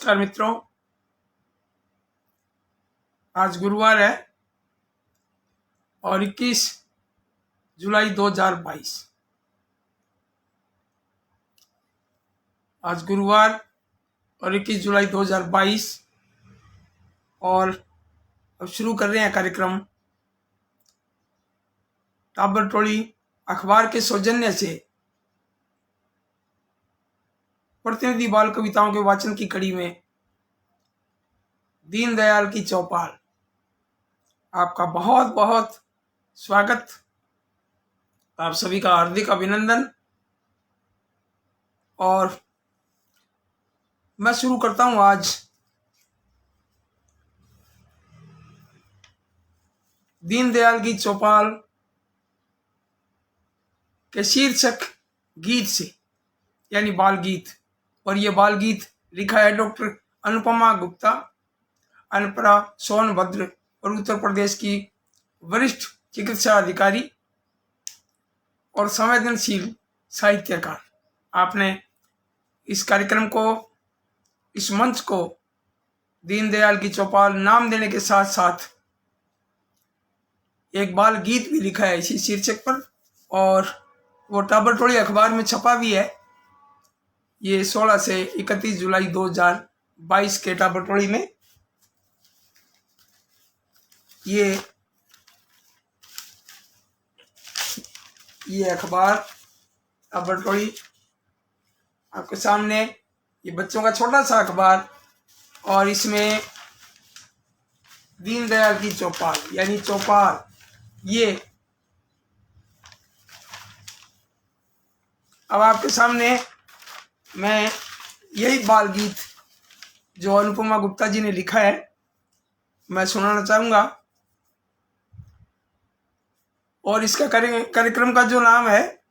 नमस्कार मित्रों, आज गुरुवार है और 21 जुलाई 2022। आज गुरुवार और 21 जुलाई 2022 और अब शुरू कर रहे हैं कार्यक्रम। टाबर टोली अखबार के सौजन्य से प्रतिनिधि बाल कविताओं के वाचन की कड़ी में दीनदयाल की चौपाल। आपका बहुत बहुत स्वागत, आप सभी का हार्दिक अभिनंदन। और मैं शुरू करता हूं आज दीनदयाल की चौपाल के शीर्षक गीत से, यानी बाल गीत। और ये बाल गीत लिखा है डॉक्टर अनुपमा गुप्ता, अनपरा, सोनभद्र और उत्तर प्रदेश की वरिष्ठ चिकित्सा अधिकारी और संवेदनशील साहित्यकार। आपने इस कार्यक्रम को, इस मंच को दीनदयाल की चौपाल नाम देने के साथ साथ एक बाल गीत भी लिखा है इसी शीर्षक पर, और वो टाबर टोली अखबार में छपा भी है। ये 16 से 31 जुलाई 2022 के टाबर टोली में ये अखबार टाबर टोली आपके सामने, ये बच्चों का छोटा सा अखबार, और इसमें दीनदयाल की चौपाल यानी चौपाल, ये अब आपके सामने मैं यही बाल गीत जो अनुपमा गुप्ता जी ने लिखा है मैं सुनाना चाहूंगा। और इसका कार्यक्रम का जो नाम है,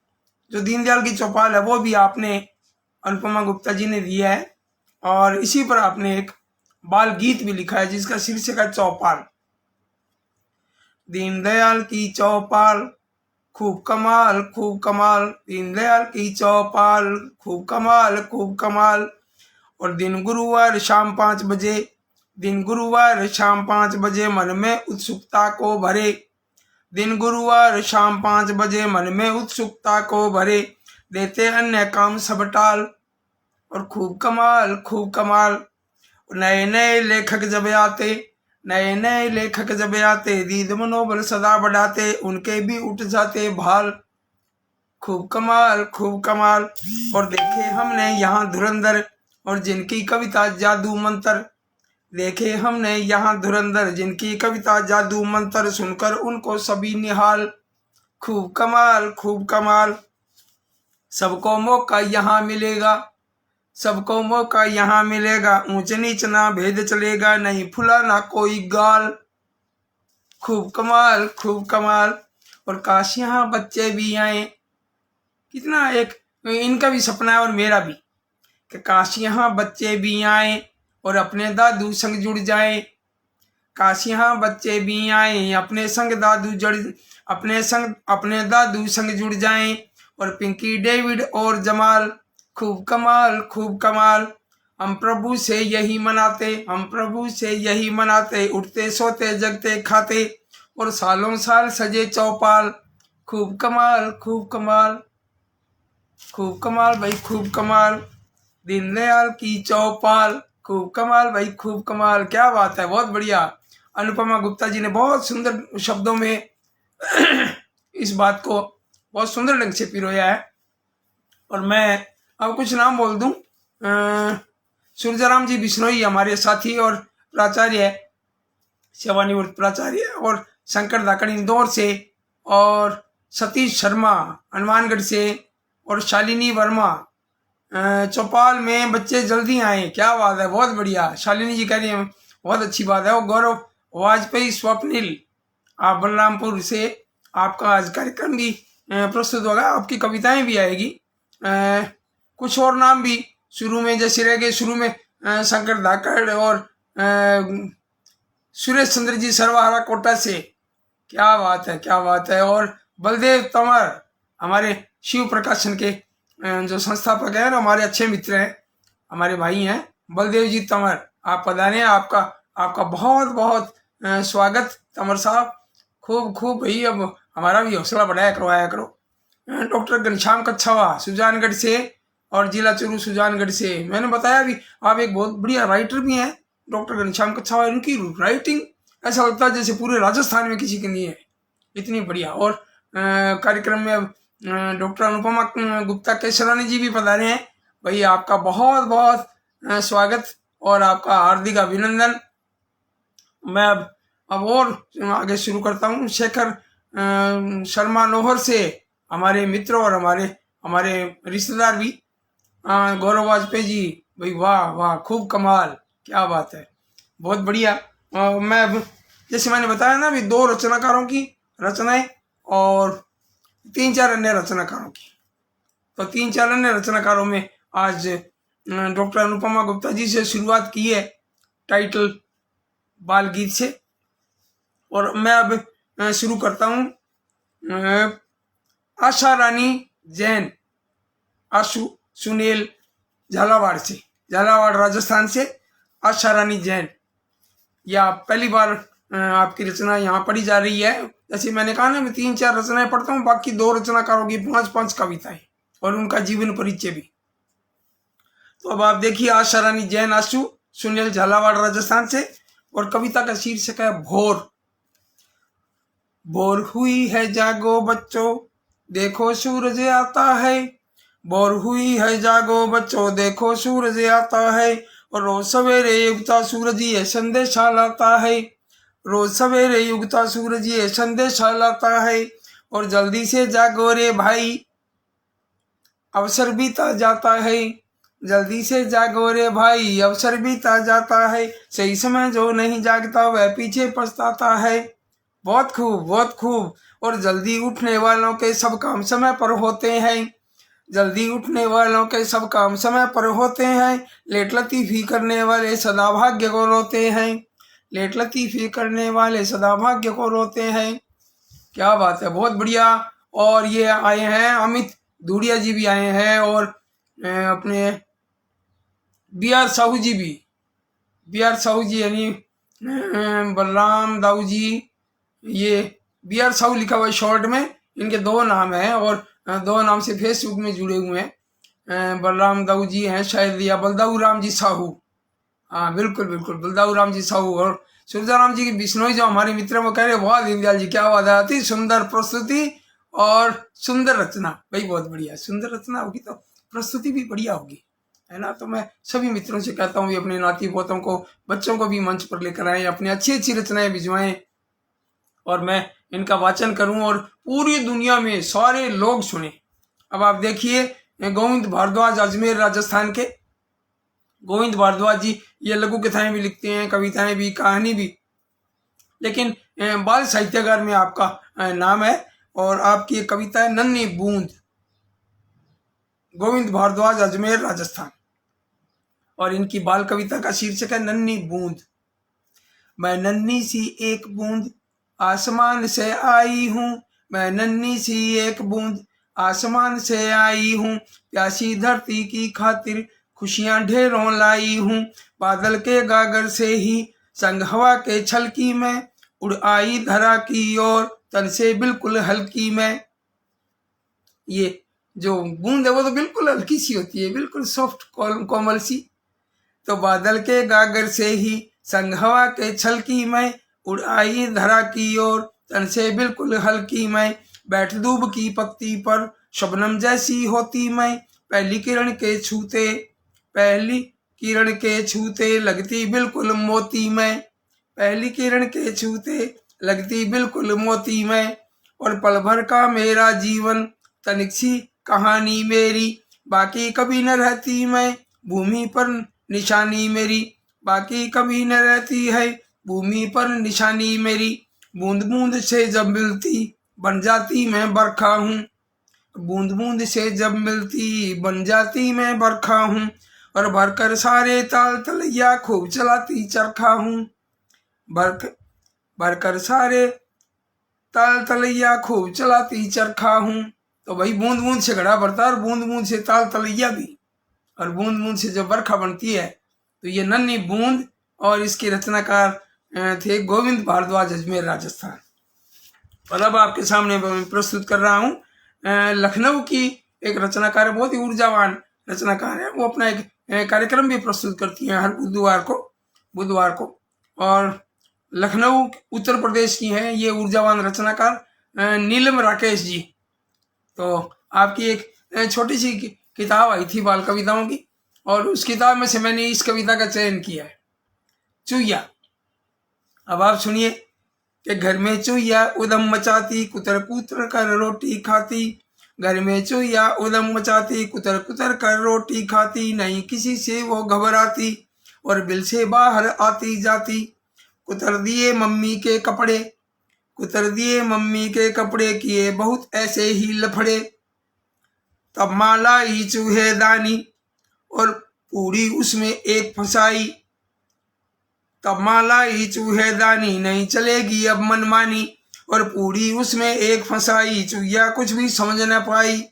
जो दीनदयाल की चौपाल है, वो भी आपने अनुपमा गुप्ता जी ने दिया है। और इसी पर आपने एक बाल गीत भी लिखा है जिसका शीर्षक है चौपाल। दीनदयाल की चौपाल खूब कमाल खूब कमाल, दीनदयाल की चौपाल खूब कमाल खूब कमाल। और दिन गुरुवार शाम 5 बजे, दिन गुरुवार शाम 5 बजे मन में उत्सुकता को भरे, दिन गुरुवार शाम 5 बजे मन में उत्सुकता को भरे, देते अन्य काम सब टाल। और खूब कमाल खूब कमाल, नए नए लेखक जब आते, नए नए लेखक जब आते, दीद मनोबल सदा बढ़ाते, उनके भी उठ जाते भाल। खूब कमाल खूब कमाल। और देखे हमने यहाँ धुरंधर और जिनकी कविता जादू मंत्र, देखे हमने यहाँ धुरंधर जिनकी कविता जादू मंत्र, सुनकर उनको सभी निहाल। खूब कमाल खूब कमाल। सबको मौका यहाँ मिलेगा, सबको मौका यहाँ मिलेगा, ऊंच नीच ना भेद चलेगा, नहीं फुला ना कोई गाल। खूब कमाल खूब कमाल। और काश यहाँ बच्चे भी आए, कितना एक इनका भी सपना है और मेरा भी, कि काश यहाँ बच्चे भी आए और अपने दादू संग जुड़ जाए। काश यहाँ बच्चे भी आए, अपने संग दादू अपने दादू संग जुड़ जाएं। और पिंकी, डेविड और जमाल। खूब कमाल खूब कमाल। हम प्रभु से यही मनाते, हम प्रभु से यही मनाते, उठते सोते जगते खाते, और सालों साल सजे चौपाल। खूब कमाल खूब कमाल, खूब कमाल भाई खूब कमाल, दीनदयाल की चौपाल। खूब कमाल भाई खूब कमाल। क्या बात है, बहुत बढ़िया। अनुपमा गुप्ता जी ने बहुत सुंदर शब्दों में इस बात को बहुत सुंदर ढंग से पिरोया है। और मैं अब कुछ नाम बोल दूं। सूर्यराम जी बिश्नोई हमारे साथी और प्राचार्य, सेवानिवृत्त प्राचार्य, और शंकर धाकड़ इंदौर से, और सतीश शर्मा हनुमानगढ़ से, और शालिनी वर्मा चौपाल में बच्चे जल्दी आए। क्या बात है, बहुत बढ़िया। शालिनी जी कह रही है बहुत अच्छी बात है। और गौरव वाजपेयी स्वप्निल, आप बलरामपुर से, आपका आज कार्यक्रम भी प्रस्तुत होगा, आपकी कविताएं भी आएगी। कुछ और नाम भी शुरू में जैसे रह गए, शुरू में शंकर धाकड़ और सुरेश चंद्र जी सर्वहारा कोटा से। क्या बात है, क्या बात है। और बलदेव तंवर हमारे शिव प्रकाशन के जो संस्थापक हैं, हमारे अच्छे मित्र हैं, हमारे भाई हैं, बलदेव जी तंवर, आप पधारे। आपका आपका बहुत बहुत स्वागत तंवर साहब। खूब खूब भाई, अब हमारा भी हौसला बढ़ाया करो, आया करो। डॉक्टर घनश्याम कच्छावा सुजानगढ़ से और जिला चूरू सुजानगढ़ से। मैंने बताया भी, आप एक बहुत बढ़िया राइटर भी हैं डॉक्टर घनश्याम कच्छावा। इनकी राइटिंग ऐसा लगता है जैसे पूरे राजस्थान में किसी की नहीं है, इतनी बढ़िया। और कार्यक्रम में अब डॉक्टर अनुपमा गुप्ता केसरानी जी भी पधारे हैं। भाई आपका बहुत बहुत स्वागत और आपका हार्दिक अभिनंदन। मैं अब और आगे शुरू करता हूँ। शेखर शर्मा लोहर से हमारे मित्र और हमारे हमारे रिश्तेदार भी, गौरव वाजपेयी जी, भाई वाह वाह, खूब कमाल, क्या बात है, बहुत बढ़िया। मैं अब जैसे मैंने बताया ना, अभी 2 रचनाकारों की रचनाएं और 3-4 अन्य रचनाकारों की। तो 3-4 अन्य रचनाकारों में आज डॉक्टर अनुपमा गुप्ता जी से शुरुआत की है, टाइटल बाल गीत से। और मैं अब शुरू करता हूँ आशा रानी जैन, आशु सुनील झालावाड़ से, झालावाड़ राजस्थान से आशा रानी जैन। या पहली बार आपकी रचना यहाँ पढ़ी जा रही है। जैसे मैंने कहा ना, मैं 3-4 रचनाएं पढ़ता हूँ, बाकी 2 रचनाकारों की 5-5 कविताएं और उनका जीवन परिचय भी। तो अब आप देखिए, आशा रानी जैन, आशु सुनील झालावाड़ राजस्थान से। और कविता का शीर्षक है भोर। भोर हुई है जागो बच्चों, देखो सूरज आता है। भोर हुई है जागो बच्चों, देखो सूरज आता है। और रोज सवेरे उगता सूरज ये संदेशा लाता है। रोज सवेरे उगता सूरज ये संदेशा लाता है। और जल्दी से जागो रे भाई, अवसर बीता जाता है। जल्दी से जागो रे भाई, अवसर बीता जाता है। सही समय जो नहीं जागता वह पीछे पछताता है। बहुत खूब, बहुत खूब। और जल्दी उठने वालों के सब काम समय पर होते हैं। जल्दी उठने वालों के सब काम समय पर होते हैं। लेट लतीफी करने वाले सदा भाग्य को रोते हैं। लेट लतीफी करने वाले सदा भाग्य को रोते हैं। क्या बात है, बहुत बढ़िया। और ये आए हैं अमित धूड़िया जी भी आए हैं, और अपने बी.आर. साहू जी भी, बी.आर. साहू जी यानी बलराम दाऊ जी, ये बी.आर. साहू लिखा हुआ है शॉर्ट में। इनके 2 नाम हैं और 2 नाम से फेसबुक में जुड़े हुए हैं। बलराम दाऊ जी हैं शायद, या बलदाऊ राम जी साहू। हाँ बिल्कुल बिल्कुल, बलदाऊ राम जी साहू। और सूरजाराम जी की बिश्नोई जो हमारे मित्र वो कह रहे, वाह दीनदयाल जी क्या बात है, अति सुंदर प्रस्तुति और सुंदर रचना। भाई बहुत बढ़िया, सुंदर रचना होगी तो प्रस्तुति भी बढ़िया होगी, है ना। तो मैं सभी मित्रों से कहता हूँ, अपने नाती पोतों को, बच्चों को भी मंच पर लेकर आए, अपनी अच्छी अच्छी रचनाएं भिजवाएं और मैं इनका वाचन करूं और पूरी दुनिया में सारे लोग सुने। अब आप देखिए, गोविंद भारद्वाज अजमेर राजस्थान के, गोविंद भारद्वाज जी ये लघु कथाएं भी लिखते हैं, कविताएं भी, कहानी भी, लेकिन बाल साहित्यकार में आपका नाम है। और आपकी एक कविता है नन्ही बूंद, गोविंद भारद्वाज अजमेर राजस्थान। और इनकी बाल कविता का शीर्षक है नन्ही बूंद। मैं नन्ही सी एक बूंद आसमान से आई हूँ। मैं नन्ही सी एक बूंद आसमान से आई हूँ। प्यासी धरती की खातिर खुशियां ढेरों लाई हूँ। बादल के गागर से ही संग हवा के छलकी में उड़ आई धरा की ओर, तन से बिल्कुल हल्की में। ये जो बूंद है वो तो बिल्कुल हल्की सी होती है, बिल्कुल सॉफ्ट कोमल सी। तो बादल के गागर से ही संग हवा के छलकी में उड़ आई धरा की ओर, तन से बिल्कुल हल्की में। बैठ दूब की पत्ती पर शबनम जैसी होती मैं। पहली किरण के छूते, पहली किरण के छूते लगती बिल्कुल मोती में। पहली किरण के छूते लगती बिल्कुल मोती में। और पल भर का मेरा जीवन तनिक सी कहानी मेरी। बाकी कभी न रहती मैं भूमि पर निशानी मेरी। बाकी कभी न रहती है भूमि पर निशानी मेरी। बूंद बूंद से जब मिलती बन जाती मैं बरखा हूँ। बूंद बूंद से जब मिलती बन जाती मैं बरखा हूँ। और भरकर सारे ताल तलैया खूब चलाती चरखा हूँ। भरकर सारे ताल तलैया खूब चलाती चरखा हूँ। तो भाई बूंद बूंद से घड़ा भरता है और बूंद बूंद से ताल तलैया भी, और बूंद बूंद से जब बरखा बनती है तो ये नन्ही बूंद, और इसके रचनाकार थे गोविंद भारद्वाज, अजमेर राजस्थान। और अब आपके सामने मैं प्रस्तुत कर रहा हूँ लखनऊ की एक रचनाकार है, बहुत ही ऊर्जावान रचनाकार है। वो अपना एक कार्यक्रम भी प्रस्तुत करती हैं हर बुधवार को। और लखनऊ उत्तर प्रदेश की है ये ऊर्जावान रचनाकार नीलम राकेश जी। तो आपकी एक छोटी सी किताब आई थी बाल कविताओं की, और उस किताब में से मैंने इस कविता का चयन किया है, चुईया। अब आप सुनिए कि घर में चुईया उदम मचाती, कुतर कुतर कर रोटी खाती। घर में चुईया उदम मचाती, कुतर कुतर कर रोटी खाती। नहीं किसी से वो घबराती, और बिल से बाहर आती जाती। कुतर दिए मम्मी के कपड़े, कुतर दिए मम्मी के कपड़े, किए बहुत ऐसे ही लफड़े। तब माला ही चूहेदानी, और पूरी उसमें एक फंसाई। तब माला ही चूहेदानी, नहीं चलेगी अब मनमानी। और पूरी उसमें एक फंसाई, चुईया कुछ भी समझ न पाई।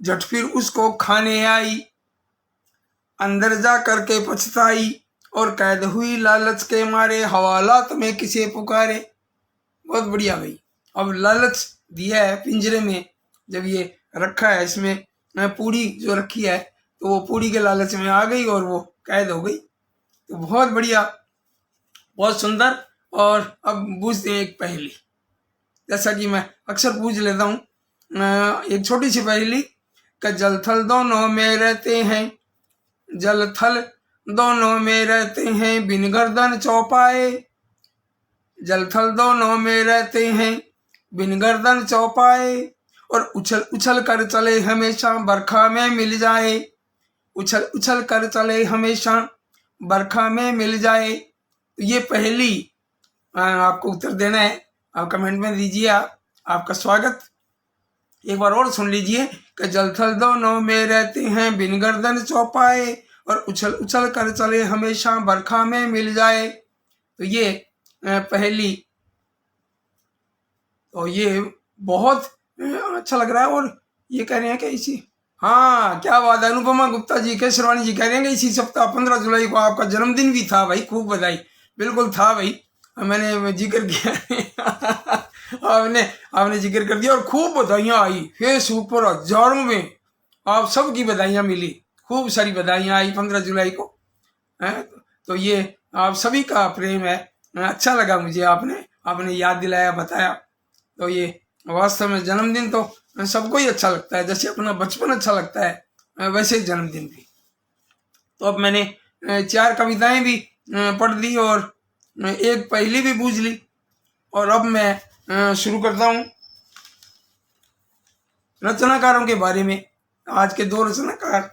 झट फिर उसको खाने आई, अंदर जा करके पछताई। और कैद हुई लालच के मारे, हवालात में किसे पुकारे। बहुत बढ़िया भाई। अब लालच दिया है पिंजरे में, जब ये रखा है इसमें पूरी जो रखी है, तो वो पूरी के लालच में आ गई और वो कैद हो गई। तो बहुत बढ़िया, बहुत सुंदर। और अब पूछते हैं एक पहेली, जैसा कि मैं अक्सर पूछ लेता हूँ। एक छोटी सी पहेली का, जल थल दोनों में रहते हैं, जल थल दोनों में रहते हैं, बिन गर्दन चौपाए। जल थल दोनों में रहते हैं, बिन गर्दन चौपाए। और उछल उछल कर चले हमेशा, बरखा में मिल जाए। उछल उछल कर चले हमेशा, बरखा में मिल जाए। तो ये पहेली आपको उत्तर देना है, आप कमेंट में दीजिए। आपका स्वागत। एक बार और सुन लीजिए कि जल थल दोनों में रहते हैं, बिन गर्दन चौपाए। और उछल उछल कर चले हमेशा, बरखा में मिल जाए। तो ये पहेली, तो ये बहुत अच्छा लग रहा है। और ये कह रहे हैं कि इसी, हाँ क्या बात है, अनुपमा गुप्ता जी, केशरवाणी जी कह रहे हैं कि इसी सप्ताह 15 जुलाई को आपका जन्मदिन भी था भाई, खूब बधाई। बिल्कुल था भाई, मैंने जिक्र किया आपने जिक्र कर दिया, और खूब बधाइयाँ आई फेसबुक पर, हजारों में आप सबकी बधाइयाँ मिली, खूब सारी बधाइयाँ आई 15 जुलाई को है। तो ये आप सभी का प्रेम है, अच्छा लगा मुझे, आपने याद दिलाया, बताया। तो ये वास्तव में जन्मदिन तो सबको ही अच्छा लगता है, जैसे अपना बचपन अच्छा लगता है वैसे जन्मदिन भी। तो अब मैंने 4 कविताएं भी पढ़ ली और एक पहेली भी बूझ ली, और अब मैं शुरू करता हूँ रचनाकारों के बारे में। आज के 2 रचनाकार,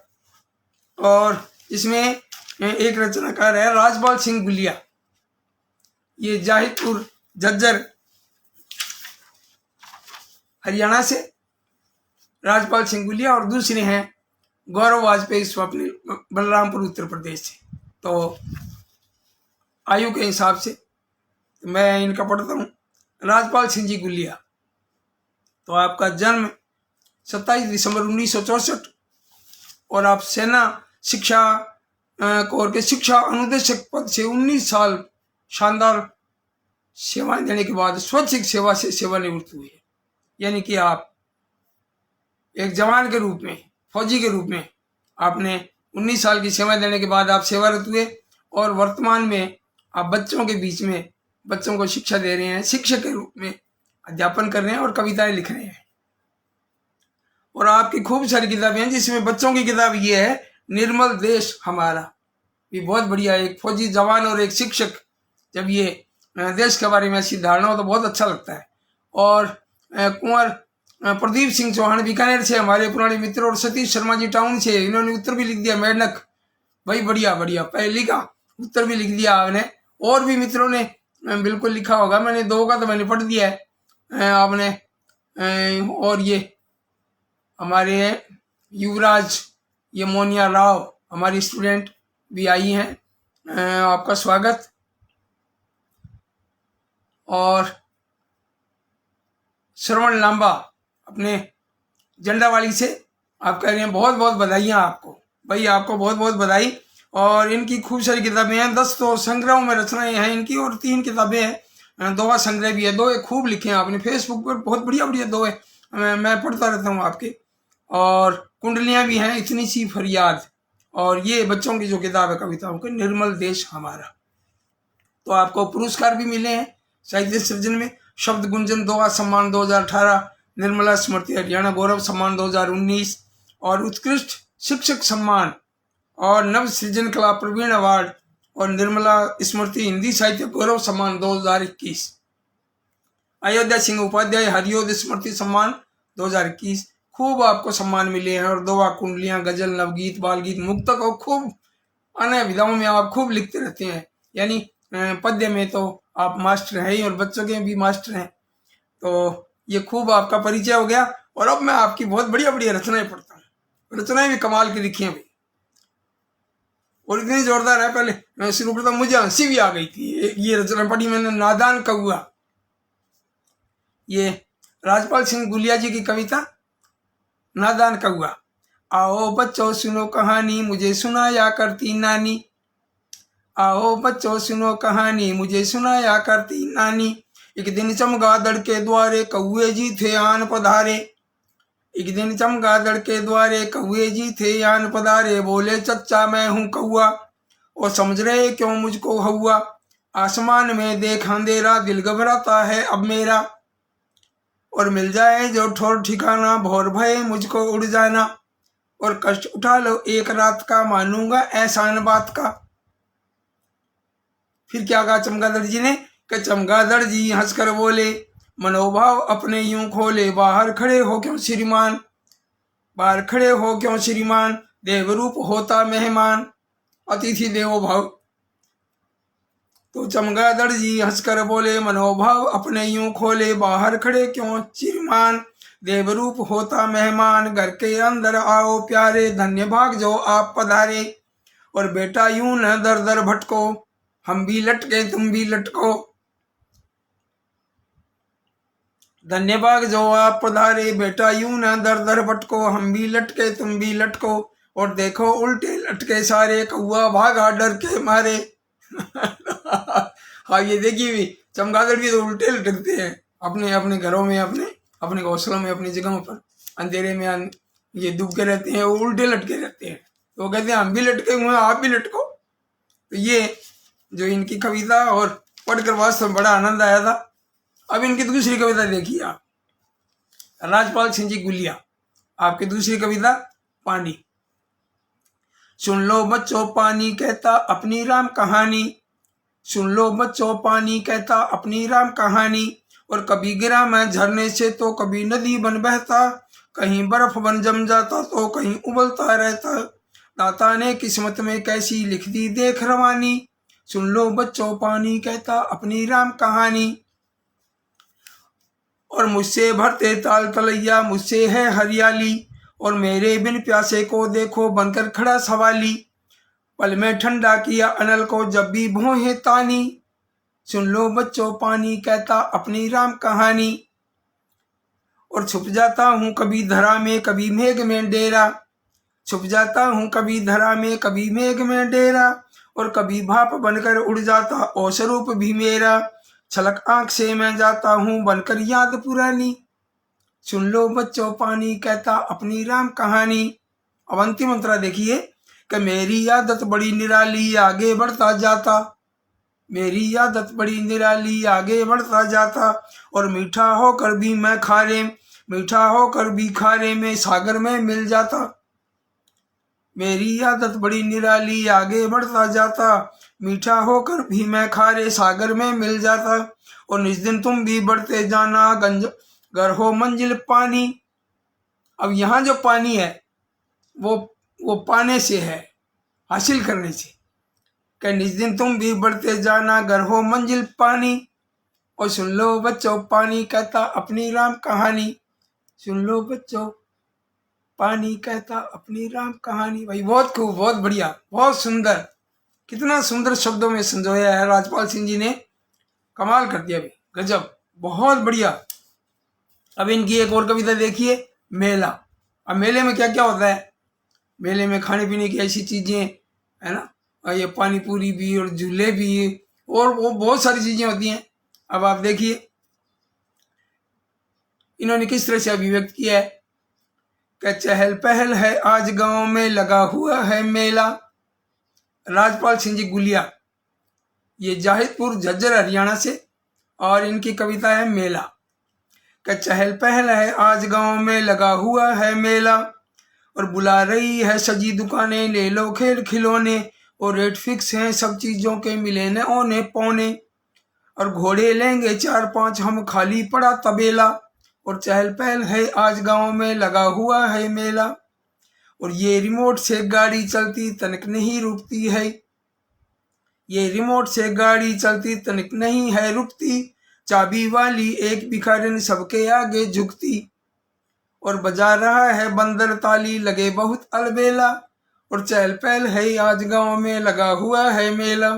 और इसमें एक रचनाकार है राजपाल सिंह गुलिया, ये जाहिदपुर झज्जर हरियाणा से राजपाल सिंह गुलिया, और दूसरे हैं गौरव वाजपेयी स्वप्निल, बलरामपुर उत्तर प्रदेश से। तो आयु के हिसाब से मैं इनका पढ़ता हूँ। राजपाल सिंह जी गुलिया, तो आपका जन्म 27 दिसंबर 1964, और आप सेना शिक्षा कोर के शिक्षा अनुदेशक पद से 19 साल शानदार सेवाएं देने के बाद स्वैच्छिक सेवा से सेवानिवृत्त हुए। यानी कि आप एक जवान के रूप में, फौजी के रूप में आपने 19 साल की सेवा देने के बाद आप सेवारत हुए, और वर्तमान में आप बच्चों के बीच में बच्चों को शिक्षा दे रहे हैं, शिक्षक के रूप में अध्यापन कर रहे हैं और कविताएं लिख रहे हैं। और आपकी खूब सारी किताबें हैं, जिसमें बच्चों की किताब ये है निर्मल देश हमारा, भी बहुत बढ़िया। एक फौजी जवान और एक शिक्षक, जब ये देश के बारे में ऐसी धारणा हो तो बहुत अच्छा लगता है। और कुंवर प्रदीप सिंह चौहान बीकानेर से, हमारे पुराने मित्र, और सतीश शर्मा जी टाउन से, इन्होंने उत्तर भी लिख दिया मेढक भाई, बढ़िया बढ़िया, पहली का उत्तर भी लिख दिया आपने। और भी मित्रों ने बिल्कुल लिखा होगा, मैंने 2 का तो मैंने पढ़ दिया है आपने। और ये हमारे युवराज यमोनिया राव, हमारी स्टूडेंट भी आई हैं, आपका स्वागत। और श्रवण लांबा अपने जंडावाली से, आप कह रहे हैं बहुत बहुत बधाइयाँ आपको भाई, आपको बहुत बहुत बधाई। और इनकी खूब सारी किताबें हैं। 10 तो संग्रहों में रचनाएं हैं इनकी, और 3 किताबें हैं। दोहा संग्रह भी है, दोहे खूब लिखे हैं आपने, फेसबुक पर बहुत बढ़िया बढ़िया दोहे मैं पढ़ता रहता हूँ आपके। और कुंडलियाँ भी हैं, इतनी सी फरियाद। और ये बच्चों की जो किताब है कविताओं की, निर्मल देश हमारा। तो आपको पुरस्कार भी मिले हैं साहित्य सृजन में। शब्द गुंजन दोहा सम्मान 2018, निर्मला स्मृति हरियाणा गौरव सम्मान 2019, और उत्कृष्ट शिक्षक सम्मान, और नव सृजन कला प्रवीण अवार्ड, और निर्मला स्मृति हिंदी साहित्य गौरव सम्मान 2021, अयोध्या सिंह उपाध्याय हरियोदय स्मृति सम्मान 2021। खूब आपको सम्मान मिले हैं। और दोहा, कुंडलियां, गजल, नवगीत, बालगीत, मुक्तक, और खूब अन्य विधाओं में आप खूब लिखते रहते हैं। यानी पद्य में तो आप मास्टर हैं ही, और बच्चों के भी मास्टर हैं। तो ये खूब आपका परिचय हो गया। और अब मैं आपकी बहुत बढ़िया बढ़िया रचनाएं पढ़ता हूँ। रचनाएं भी कमाल की लिखी हैं भाई, और इतनी जोरदार है। पहले मैं शुरू करता, मुझे हंसी भी आ गई थी। ये रचना पढ़ी मैंने, नादान कौआ। ये राजपाल सिंह गुलिया जी की कविता, नादान कौआ। आओ बच्चों सुनो कहानी, मुझे सुनाया करती नानी। आओ बच्चों सुनो कहानी, मुझे सुनाया करती नानी। एक दिन चमगादड़ के द्वारे कौए जी थे आन पधारे। एक दिन चमगादड़ के द्वारे कौए जी थे आन पधारे। बोले चच्चा मैं हूँ कौआ, और समझ रहे क्यों मुझको हौआ। आसमान में देख अंधेरा, दिल घबराता है अब मेरा। और मिल जाए जो ठौर ठिकाना, भौर भय मुझको उड़ जाना। और कष्ट उठा लो एक रात का, मानूंगा एहसान बात का। फिर क्या कहा चमगादड़ जी ने, कि चमगादड़ जी हंसकर बोले, मनोभाव अपने यूं खोले। बाहर खड़े हो क्यों श्रीमान, बाहर खड़े हो क्यों श्रीमान। देवरूप होता मेहमान, अतिथि देवो भाव। तो चमगादड़ जी हंसकर बोले, मनोभाव अपने यूं खोले। बाहर खड़े क्यों श्रीमान, देवरूप होता मेहमान। घर के अंदर आओ प्यारे, धन्य भाग जो आप पधारे। और बेटा यूं न दर दर भटको, हम भी लटके तुम भी लटको। धन्य भाग जो आप पधारे, बेटा यूं न दर दर भटको, हम भी लटके तुम भी लटको। और देखो उल्टे लटके सारे, कौआ भागा डर के मारे। हाँ, ये देखिए भी, चमगादड़ भी तो उल्टे लटकते हैं अपने अपने घरों में, अपने अपने घोंसलों में, अपनी जगहों पर। अंधेरे में ये डूब के रहते हैं, वो उल्टे लटके रहते हैं। तो कहते हैं हम भी लटके हुए हैं, आप भी लटको। तो ये जो इनकी कविता, और पढ़कर वास्तव में बड़ा आनंद आया था। अब इनकी दूसरी कविता देखिए आप, राजपाल सिंह जी गुलिया, आपकी दूसरी कविता पानी। सुन लो बच्चों पानी कहता अपनी राम कहानी। सुन लो बच्चों पानी कहता अपनी राम कहानी। और कभी गिरा मैं झरने से तो कभी नदी बन बहता। कहीं बर्फ बन जम जाता तो कहीं उबलता रहता। दाता ने किस्मत में कैसी लिख दी देख रवानी। सुन लो बच्चों पानी कहता अपनी राम कहानी। और मुझसे भरते ताल तलैया, मुझसे है हरियाली। और मेरे बिन प्यासे को देखो बनकर खड़ा सवाली। पल में ठंडा किया अनल को जब भी भोहे तानी। सुन लो बच्चों पानी कहता अपनी राम कहानी। और छुप जाता हूँ कभी धरा में कभी मेघ में डेरा। छुप जाता हूँ कभी धरा में कभी मेघ में डेरा। और कभी भाप बनकर उड़ जाता ओ स्वरूप भी मेरा। छलक आंख से मैं जाता हूँ बनकर याद पुरानी। सुन लो बच्चों पानी कहता अपनी राम कहानी। अब अंतिम अंतरा देखिए, कि मेरी आदत बड़ी निराली आगे बढ़ता जाता। मेरी आदत बड़ी निराली आगे बढ़ता जाता। और मीठा होकर भी मैं खारे, मीठा होकर भी खारे में सागर में मिल जाता। मेरी आदत बड़ी निराली आगे बढ़ता जाता। मीठा होकर भी मैं खारे सागर में मिल जाता। और निज दिन तुम भी बढ़ते जाना गंज गर हो मंजिल पानी। अब यहाँ जो पानी है वो पाने से है, हासिल करने से। कि निज दिन तुम भी बढ़ते जाना गर हो मंजिल पानी। और सुन लो बच्चों पानी कहता अपनी राम कहानी। सुन लो बच्चों पानी कहता अपनी राम कहानी। भाई बहुत खूब, बहुत बढ़िया, बहुत सुंदर। कितना सुंदर शब्दों में संजोया है राजपाल सिंह जी ने, कमाल कर दिया भाई, गजब, बहुत बढ़िया। अब इनकी एक और कविता देखिए, मेला। अब मेले में क्या क्या होता है, मेले में खाने पीने की ऐसी चीजें है ना, ये पानी पूरी भी और झूले भी और वो बहुत सारी चीजें होती हैं। अब आप देखिए इन्होंने किस तरह से अभिव्यक्त किया है कि चहल पहल है आज गांव में लगा हुआ है मेला। राजपाल सिंह जी गुलिया, ये जाहिदपुर झज्जर हरियाणा से, और इनकी कविता है मेला। कि चहल पहल है आज गांव में लगा हुआ है मेला, और बुला रही है सजी दुकानें, ले लो खेल खिलौने, और रेट फिक्स हैं सब चीजों के, मिले न औने पौने, और घोड़े लेंगे 4-5 हम, खाली पड़ा तबेला, और चहल पहल है आज गांव में लगा हुआ है मेला, और ये रिमोट से गाड़ी चलती तनिक नहीं रुकती है, ये रिमोट से गाड़ी चलती तनिक नहीं है रुकती, चाबी वाली एक भिखारिन सबके आगे झुकती, और बजा रहा है बंदर ताली लगे बहुत अलबेला, और चहल पहल है आज गांव में लगा हुआ है मेला।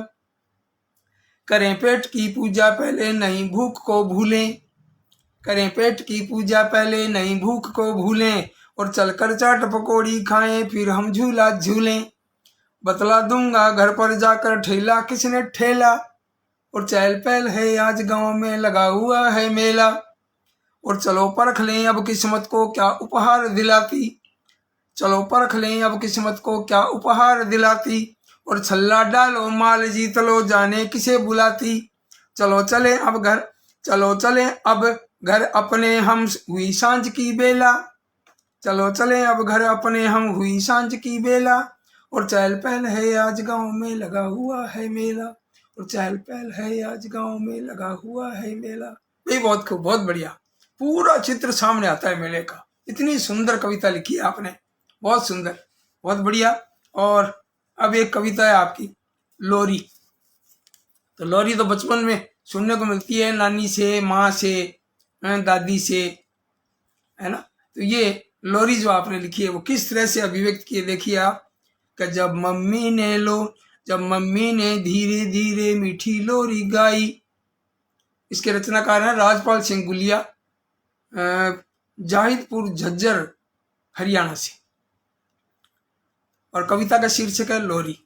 करें पेट की पूजा पहले नहीं भूख को भूलें, करें पेट की पूजा पहले नहीं भूख को भूलें, और चलकर चाट पकौड़ी खाएं फिर हम झूला झूलें, बतला दूंगा घर पर जाकर ठेला किसने ठेला, और चहल पहल है आज गांव में लगा हुआ है मेला, और चलो परख लें अब किस्मत को क्या उपहार दिलाती, चलो परख लें अब किस्मत को क्या उपहार दिलाती, और छल्ला डालो माल जीत लो जाने किसे बुलाती, चलो चले अब घर, चलो चले अब घर अपने हम हुई सांझ की बेला, चलो चले अब घर अपने हम हुई सांझ की बेला, और चहल पहल है आज गांव में लगा हुआ है मेला, और चहल पहल है आज गांव में लगा हुआ है मेला। ये बहुत खूब, बहुत बढ़िया, पूरा चित्र सामने आता है मेले का। इतनी सुंदर कविता लिखी है आपने, बहुत सुंदर, बहुत बढ़िया। और अब एक कविता है आपकी लोरी। तो लोरी तो बचपन में सुनने को मिलती है नानी से, माँ से, दादी से, है ना। तो ये लोरी जो आपने लिखी है वो किस तरह से अभिव्यक्त की है, देखिए आप। कि जब मम्मी ने धीरे धीरे मीठी लोरी गाई। इसके रचनाकार हैं राजपाल सिंह गुलिया, जाहिदपुर झज्जर हरियाणा से, और कविता का शीर्षक है लोरी।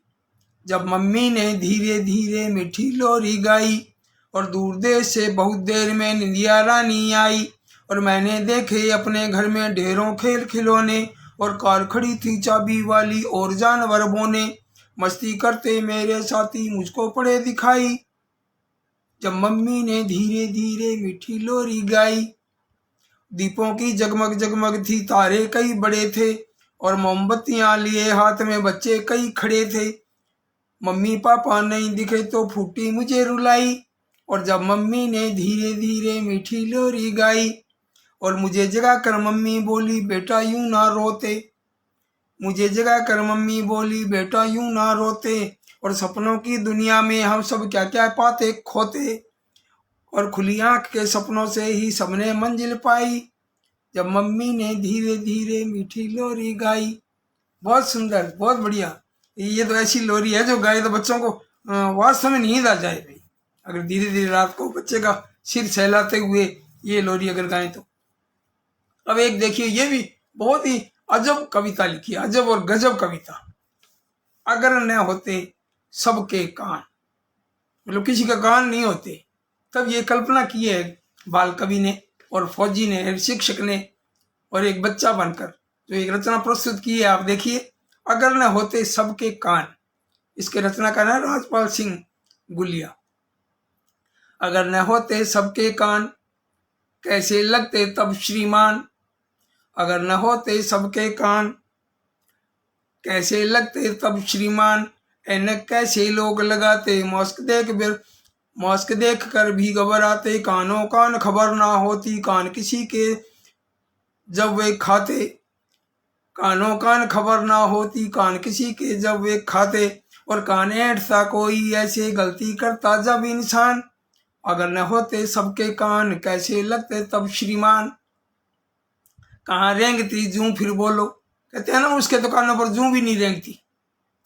जब मम्मी ने धीरे धीरे मीठी लोरी गाई, और दूर देश से बहुत देर में निंदिया रानी आई, और मैंने देखे अपने घर में ढेरों खेल खिलौने, और कार खड़ी थी चाबी वाली और जानवर बोने, मस्ती करते मेरे साथी मुझको पड़े दिखाई। जब मम्मी ने धीरे धीरे मीठी लोरी गाई, दीपों की जगमग जगमग थी तारे कई बड़े थे, और मोमबत्तियां लिए हाथ में बच्चे कई खड़े थे। मम्मी पापा नहीं दिखे तो फूटी मुझे रुलाई, और जब मम्मी ने धीरे धीरे मीठी लोरी गाई, और मुझे जगा कर मम्मी बोली बेटा यूं ना रोते, मुझे जगा कर मम्मी बोली बेटा यूं ना रोते, और सपनों की दुनिया में हम सब क्या क्या पाते खोते, और खुली आंख के सपनों से ही सबने मंजिल पाई, जब मम्मी ने धीरे धीरे मीठी लोरी गाई। बहुत सुंदर, बहुत बढ़िया। ये तो ऐसी लोरी है जो गाए तो बच्चों को वास्तव में नींद आ जाए भाई, अगर धीरे धीरे रात को बच्चे का सिर सहलाते हुए ये लोरी अगर गाएं तो। अब एक देखिए, ये भी बहुत ही अजब कविता लिखी है, अजब और गजब कविता। अगर न होते सबके कान, मतलब किसी का कान नहीं होते, तब ये कल्पना की है बाल कवि ने और फौजी ने, शिक्षक ने, और एक बच्चा बनकर जो एक रचना प्रस्तुत की है। आप देखिए, अगर न होते सबके कान, इसके रचनाकार है राजपाल सिंह गुलिया। अगर न होते सबके कान, कैसे लगते तब श्रीमान, अगर न होते सबके कान, कैसे लगते तब श्रीमान, ऐनक कैसे लोग लगाते, मौस्क देख कर भी घबराते, कानों कान खबर ना होती कान किसी के जब वे खाते, कानों कान खबर ना होती कान किसी के जब वे खाते, और कान ऐंठता कोई ऐसे गलती करता जब इंसान, अगर न होते सबके कान कैसे लगते तब श्रीमान, कहाँ रेंगती जूं फिर बोलो। कहते हैं ना उसके तो कानों पर जूं भी नहीं रेंगती,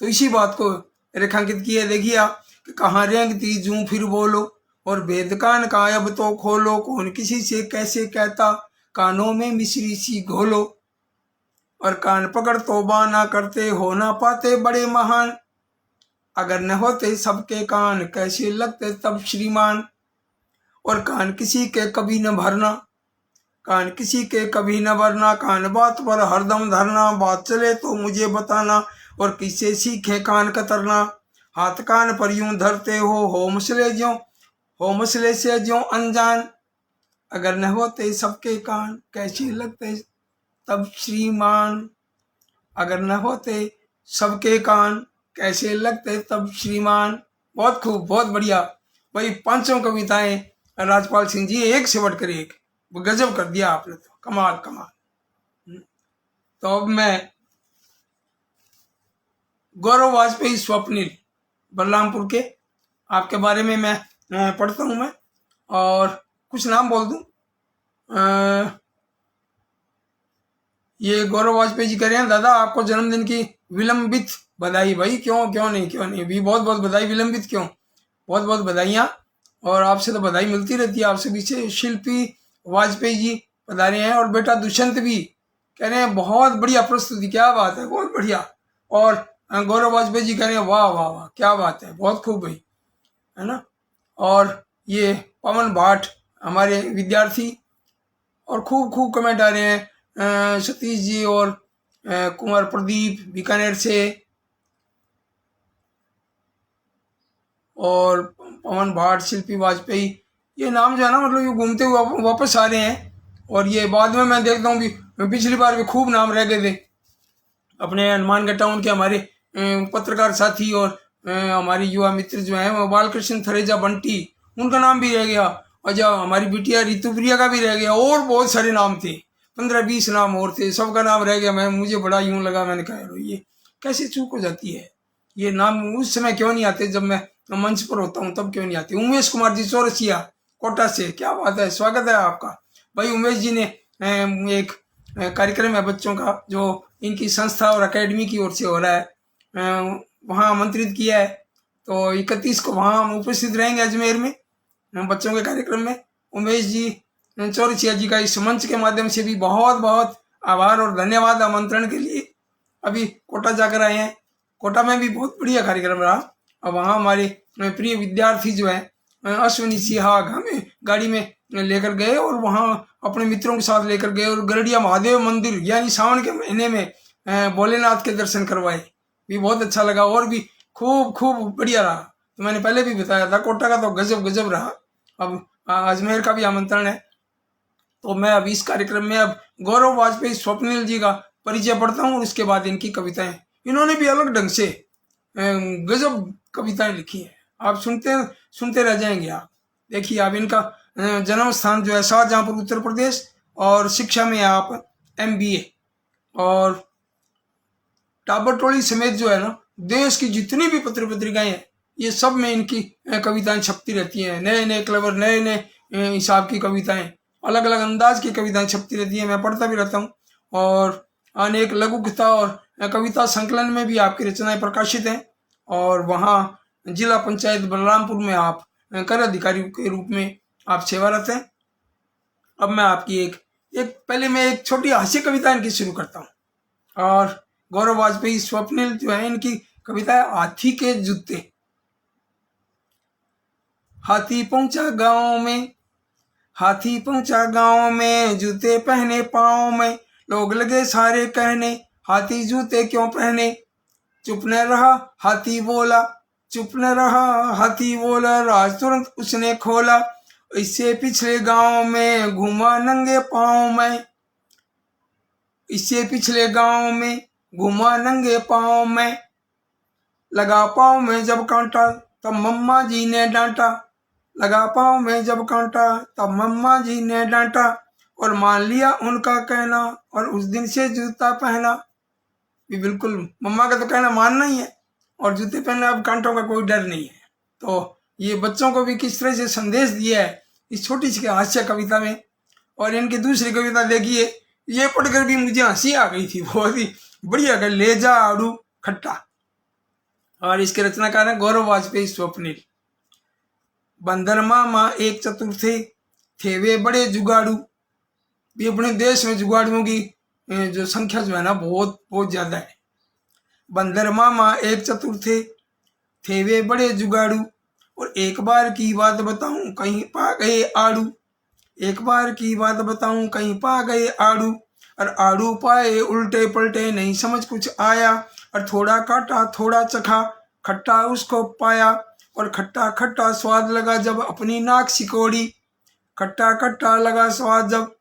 तो इसी बात को रेखांकित किया। देखिए आप कि कहाँ रेंगती जूं फिर बोलो, और वेद कान का अब तो खोलो, कौन किसी से कैसे कहता कानों में मिश्री सी घोलो, और कान पकड़ तौबा ना करते हो ना पाते बड़े महान, अगर न होते सबके कान कैसे लगते तब श्रीमान। और कान किसी के कभी न भरना, कान किसी के कभी न भरना, कान बात पर हरदम धरना, बात चले तो मुझे बताना, और किससे सीखे कान कतरना। हाथ कान पर यूं धरते हो मसले से ज्यों अनजान। अगर न होते सबके कान कैसे लगते तब श्रीमान। अगर न होते सबके कान कैसे लगते तब श्रीमान। बहुत खूब, बहुत बढ़िया भाई। पांचों कविताएं राजपाल सिंह जी एक से बढ़कर एक, गजब कर दिया आपने तो, कमाल कमाल। तो अब मैं गौरव वाजपेयी स्वप्निल बलरामपुर के आपके बारे में मैं पढ़ता हूं मैं, और कुछ नाम बोल दूं। ये गौरव वाजपेयी जी कह रहे हैं, दादा आपको जन्मदिन की विलंबित बधाई। भाई क्यों नहीं भी, बहुत बहुत बधाई। विलंबित क्यों, बहुत बहुत बधाइयाँ। और आपसे तो बधाई मिलती रहती है। आपसे पीछे शिल्पी वाजपेयी जी पधारे हैं, और बेटा दुष्यंत भी कह रहे हैं बहुत बढ़िया प्रस्तुति, क्या बात है, बहुत बढ़िया। और गौरव वाजपेयी जी कह रहे हैं वाह वाह वाह, क्या बात है, बहुत खूब भाई, है ना। और ये पवन भाट हमारे विद्यार्थी, और खूब खूब कमेंट आ रहे हैं। सतीश जी और कुमार प्रदीप बीकानेर से, और पवन भाट, शिल्पी वाजपेयी, ये नाम जो है ना, मतलब ये घूमते हुए वापस आ रहे हैं। और ये बाद में मैं देखता हूँ भी, पिछली बार भी खूब नाम रह गए थे अपने हनुमानगढ़ टाउन के हमारे पत्रकार साथी, और हमारी युवा मित्र जो है बालकृष्ण थरेजा बंटी, उनका नाम भी रह गया। और जब हमारी बिटिया ऋतुप्रिया का भी रह गया, और बहुत सारे नाम थे, 15-20 नाम और थे, सबका नाम रह गया। मुझे बड़ा यूं लगा, मैंने कहा ये कैसे चूक हो जाती है, ये नाम उस समय क्यों नहीं आते जब मैं मंच पर होता हूँ, तब क्यों नहीं आते। उमेश कुमार जी चौरसिया कोटा से, क्या बात है, स्वागत है आपका भाई। उमेश जी ने एक कार्यक्रम है बच्चों का, जो इनकी संस्था और एकेडमी की ओर से हो रहा है, वहाँ आमंत्रित किया है। तो 31 को वहाँ हम उपस्थित रहेंगे अजमेर में बच्चों के कार्यक्रम में। उमेश जी चौरसिया जी का इस मंच के माध्यम से भी बहुत बहुत आभार और धन्यवाद आमंत्रण के लिए। अभी कोटा जाकर आए हैं, कोटा में भी बहुत बढ़िया कार्यक्रम रहा। और वहाँ हमारे प्रिय विद्यार्थी जो है अश्विनी सिहाग हमें गाड़ी में लेकर गए, और वहाँ अपने मित्रों के साथ लेकर गए, और गरडिया महादेव मंदिर यानी सावन के महीने में भोलेनाथ के दर्शन करवाए, भी बहुत अच्छा लगा। और भी खूब खूब बढ़िया रहा। तो मैंने पहले भी बताया था, कोटा का तो गजब गजब रहा। अब अजमेर का भी आमंत्रण है। तो मैं अब इस कार्यक्रम में अब गौरव वाजपेयी स्वप्निल जी का परिचय पढ़ता हूँ, और उसके बाद इनकी कविताएं। इन्होंने भी अलग ढंग से गजब कविताएं लिखी है, आप सुनते रह जाएंगे। आप देखिए, आप इनका जन्म स्थान जो है शाहजहांपुर उत्तर प्रदेश, और शिक्षा में आप MBA, और टाबर टोली समेत जो है ना देश की जितनी भी पत्र पत्रिकाएं हैं, ये सब में इनकी कविताएं छपती रहती हैं। नए नए क्लेवर, नए नए हिसाब की कविताएं, अलग अलग अंदाज की कविताएं छपती रहती हैं, मैं पढ़ता भी रहता हूँ। और अनेक लघु कथा और कविता संकलन में भी आपकी रचनाएं प्रकाशित हैं। और वहाँ जिला पंचायत बलरामपुर में आप कर अधिकारी के रूप में आप सेवारत हैं। अब मैं आपकी एक पहले मैं एक छोटी हास्य कविता इनकी शुरू करता हूँ। और गौरव वाजपेयी स्वप्निल जो है, इनकी कविता है हाथी के जूते। हाथी पहुंचा गांव में, हाथी पहुंचा गांव में, जूते पहने पाँव में, लोग लगे सारे कहने, हाथी जूते क्यों पहने। चुप न रहा हाथी बोला, चुप न रहा हाथी बोला, राज तुरंत उसने खोला, इससे पिछले गांव में घूमा नंगे पाँव में, इससे पिछले गांव में घूमा नंगे पाँव में, लगा पाँव में जब कांटा तब मम्मा जी ने डांटा, लगा पाँव में जब कांटा तब मम्मा जी ने डांटा, और मान लिया उनका कहना और उस दिन से जूता पहना। भी बिल्कुल मम्मा का तो कहना मानना ही है, और जूते पहनना अब कांटों का कोई डर नहीं है। तो ये बच्चों को भी किस तरह से संदेश दिया है इस छोटी सी हास्य कविता में। और इनकी दूसरी कविता देखिए, ये पढ़कर भी मुझे हंसी आ गई थी, बहुत ही बढ़िया कर, ले जा आड़ू खट्टा। और इसके रचनाकार है गौरव वाजपेयी स्वप्निल। बंदर मामा एक चतुर थे वे बड़े जुगाड़ू। भी अपने देश में जुगाड़ुओं की जो संख्या जो है ना बहुत बहुत ज्यादा है। बंदर मामा एक चतुर थे वे बड़े जुगाड़ू। और एक बार की बात बताऊं कहीं पा गए आड़ू। एक बार की बात बताऊं कहीं पा गए आड़ू। और आड़ू पाए उल्टे पलटे नहीं समझ कुछ आया। और थोड़ा काटा थोड़ा चखा खट्टा उसको पाया। और खट्टा खट्टा स्वाद लगा जब अपनी नाक सिकोड़ी। खट्टा खट्टा लगा स्वाद जब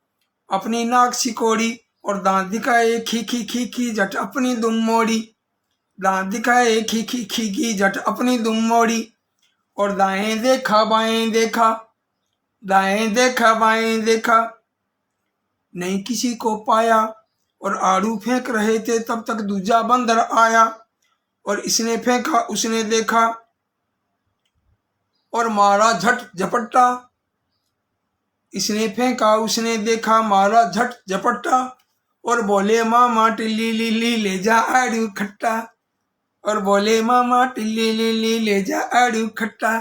अपनी नाक सिकोड़ी। और दांत दिखाए खी खी झट अपनी दुम मोड़ी। दांत दिखाए खी झट अपनी दुम मोड़ी। और दाएं देखा बाएं देखा दाएं देखा बाएं देखा नहीं किसी को पाया। और आड़ू फेंक रहे थे तब तक दूजा बंदर आया। और इसने फेंका उसने देखा और मारा झट झपट्टा। इसने फेंका उसने देखा मारा झट झपट्टा। और बोले मामा टिल्ली लिल्ली ले जा आड़ू खट्टा। और बोले मामा टिल्ली लिल्ली ले जा आड़ू खट्टा।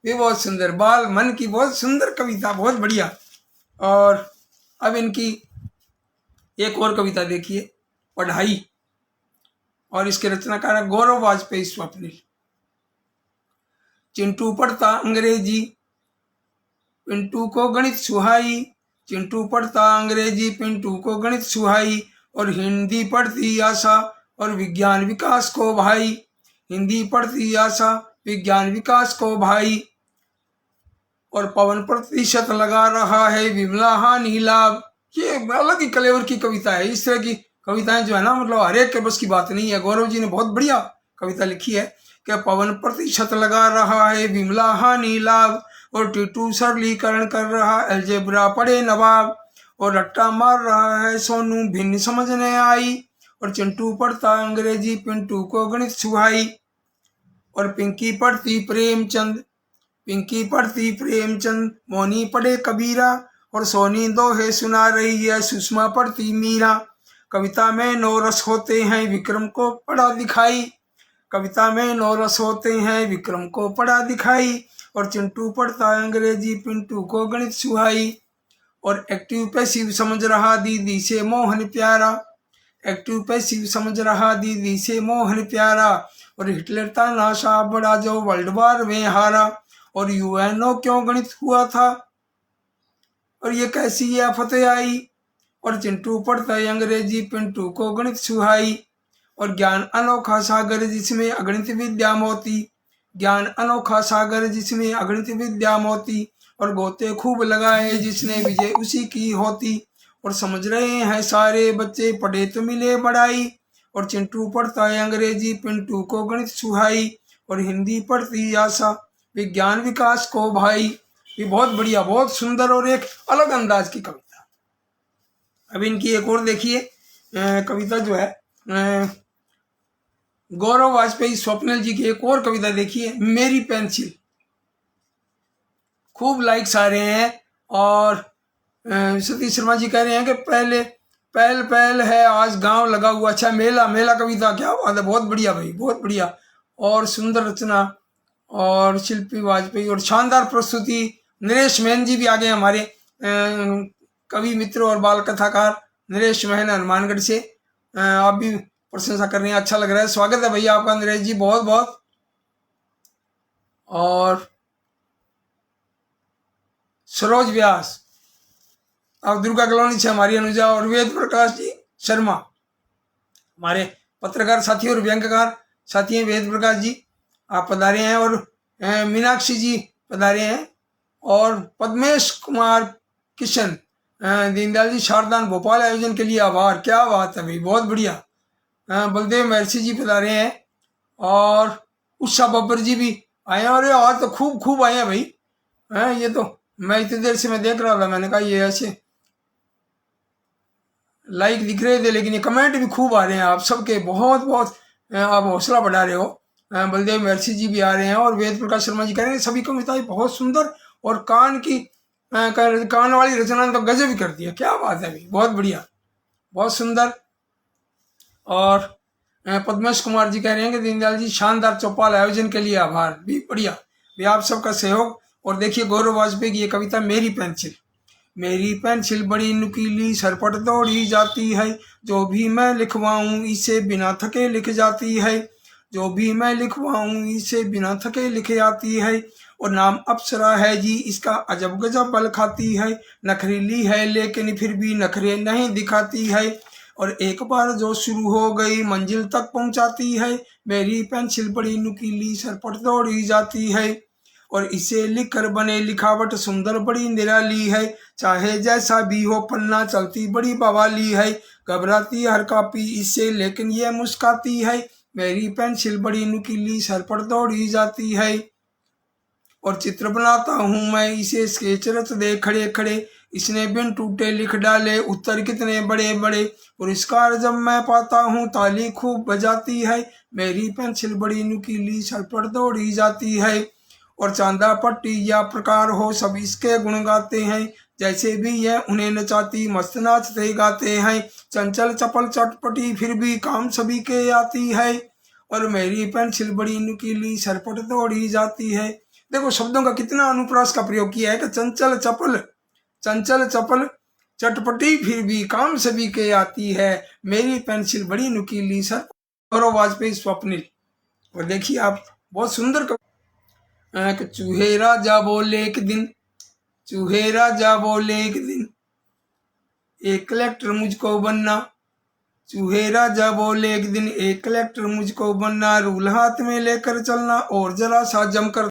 ये बहुत सुंदर बाल मन की बहुत सुंदर कविता, बहुत बढ़िया। और अब इनकी एक और कविता देखिए, पढ़ाई। और इसके रचनाकार है गौरव वाजपेयी स्वप्निल। चिंटू पढ़ता अंग्रेजी पिंटू को गणित सुहाई। चिंटू पढ़ता अंग्रेजी पिंटू को गणित सुहाई। और हिंदी पढ़ती आशा और विज्ञान विकास को भाई। हिंदी पढ़ती आशा विज्ञान विकास को भाई। और पवन प्रतिशत लगा रहा है विमला हानि लाभ। ये अलग ही कलेवर की कविता है। इस तरह की कविताएं जो है ना, मतलब हर एक के बस की बात नहीं है। गौरव जी ने बहुत बढ़िया कविता लिखी है कि पवन प्रतिशत लगा रहा है विमला हानि लाभ। और टीटू सरलीकरण कर रहा अलजेब्रा पढ़े नवाब। और रट्टा मार रहा है सोनू भिन्न समझने आई। और चिंटू पढ़ता अंग्रेजी पिंटू को गणित सुहाई। और पिंकी पढ़ती प्रेमचंद पिंकी पढ़ती प्रेमचंद मोनी पढ़े कबीरा। और सोनी दोहे सुना रही है सुषमा पढ़ती मीरा। कविता में 9 रस होते हैं विक्रम को पढ़ा दिखाई। कविता में 9 रस होते हैं विक्रम को पढ़ा दिखाई। और चिंटू पढ़ता अंग्रेजी पिंटू को गणित सुहाई। और एक्टिव पैसिव समझ रहा दीदी से मोहन प्यारा। एक्टिव पैसिव समझ रहा दीदी से मोहन प्यारा। और हिटलर तानाशाह बड़ा जो वर्ल्ड वार में हारा। और यूएनओ क्यों गणित हुआ था और ये कैसी आफत आई। और चिंटू पढ़ता है अंग्रेजी पिंटू को गणित सुहाई। और ज्ञान अनोखा सागर जिसमें अगणित विद्या मोती। ज्ञान अनोखा सागर जिसमें अगणित विद्या मोती। और गोते खूब लगाए जिसने विजय उसी की होती। और समझ रहे हैं सारे बच्चे पढ़े तो मिले बड़ाई। और चिंटू पढ़ता है अंग्रेजी पिंटू को गणित सुहाई। और हिंदी पढ़ती आशा विज्ञान विकास को भाई। ये बहुत बढ़िया, बहुत सुंदर और एक अलग अंदाज की कविता। अब इनकी एक और देखिए कविता जो है गौरव वाजपेयी स्वप्निल जी की एक और कविता देखिए, मेरी पेंसिल। खूब लाइक्स आ रहे हैं। और सतीश शर्मा जी कह रहे हैं कि पहले पहल पहल है आज गांव लगा हुआ। अच्छा, मेला मेला कविता, क्या बात है, बहुत बढ़िया भाई, बहुत बढ़िया। और सुंदर रचना और शिल्पी वाजपेयी और शानदार प्रस्तुति। नरेश महन जी भी आ गए हमारे कवि मित्र और बाल कथाकार नरेश महन हनुमानगढ़ से। आप भी प्रशंसा कर रहे हैं, अच्छा लग रहा है। स्वागत है भैया आपका नरेश जी, बहुत बहुत। और सरोज व्यास, अब दुर्गा कॉलोनी से हमारी अनुजा। और वेद प्रकाश जी शर्मा, हमारे पत्रकार साथी और व्यंग्यकार साथी हैं वेद प्रकाश जी, आप पधारे हैं। और मीनाक्षी जी पधारे हैं। और पद्मेश कुमार किशन, दीनदयाल जी शारदान भोपाल आयोजन के लिए आभार। क्या बात है भाई, बहुत बढ़िया। बलदेव महर्षि जी पधारे हैं। और उषा बब्बर जी भी आए हैं। और आज तो खूब आए हैं भाई। ये तो मैं इतनी देर से मैं देख रहा था, मैंने कहा ये ऐसे लाइक दिख रहे थे, लेकिन ये कमेंट भी खूब आ रहे हैं आप सबके, बहुत बहुत आप हौसला बढ़ा रहे हो। बलदेव महर्षि जी भी आ रहे हैं। और वेद प्रकाश शर्मा जी कह रहे हैं सभी कविताएं बहुत सुंदर और कान वाली रचना तो गजब ही करती है। क्या बात है भाई, बहुत बढ़िया, बहुत सुंदर। और पद्मेश कुमार जी कह रहे हैं कि दीनदयाल जी शानदार चौपाल आयोजन के लिए आभार। भी बढ़िया भी आप सबका सहयोग। और देखिए गौरव वाजपेयी की ये कविता, मेरी पेंसिल। मेरी पेंसिल बड़ी नुकीली सरपट दौड़ी जाती है। जो भी मैं लिखवाऊं इसे बिना थके लिख जाती है। जो भी मैं लिखवाऊं इसे बिना थके लिखे आती है। और नाम अप्सरा है जी इसका, अजब गजब बल खाती है। नखरीली है लेकिन फिर भी नखरे नहीं दिखाती है। और एक बार जो शुरू हो गई मंजिल तक पहुंचाती है। मेरी पेंसिल बड़ी नुकीली सरपट दौड़ी जाती है। और इसे लिखकर बने लिखावट सुंदर बड़ी निराली है। चाहे जैसा भी हो पन्ना चलती बड़ी बवाली है। घबराती हर कापी इससे लेकिन ये मुस्काती है। मेरी पेंसिल बड़ी नुकीली सर पर दौड़ी जाती है। और चित्र बनाता हूँ मैं इसे स्केच रच दे खड़े खड़े। इसने बिन टूटे लिख डाले उत्तर कितने बड़े बड़े। पुरस्कार जब मैं पाता हूँ ताली खूब बजाती है। मेरी पेंसिल बड़ी नुकीली सर पर दौड़ी जाती है। और चांदा पट्टी या प्रकार हो सब इसके गुण गाते हैं। जैसे भी ये उन्हें नचाती मस्त नाचते गाते हैं। चंचल चपल चटपटी फिर भी काम सभी के आती है। और मेरी पेंसिल बड़ी नुकीली सरपट दौड़ी जाती है। देखो शब्दों का कितना अनुप्रास का प्रयोग किया है कि चंचल चपल चटपटी फिर भी काम सभी के आती है। मेरी पेंसिल बड़ी नुकीली सर। और वाजपेयी स्वप्निल। और देखिए आप बहुत सुंदर कि चूहे राजा बोले एक दिन, चूहे राजा बोले एक दिन एक कलेक्टर मुझको बनना। चूहे राजा बोले एक दिन एक कलेक्टर मुझको बनना। रूल हाथ में लेकर चलना और जरा सा जमकर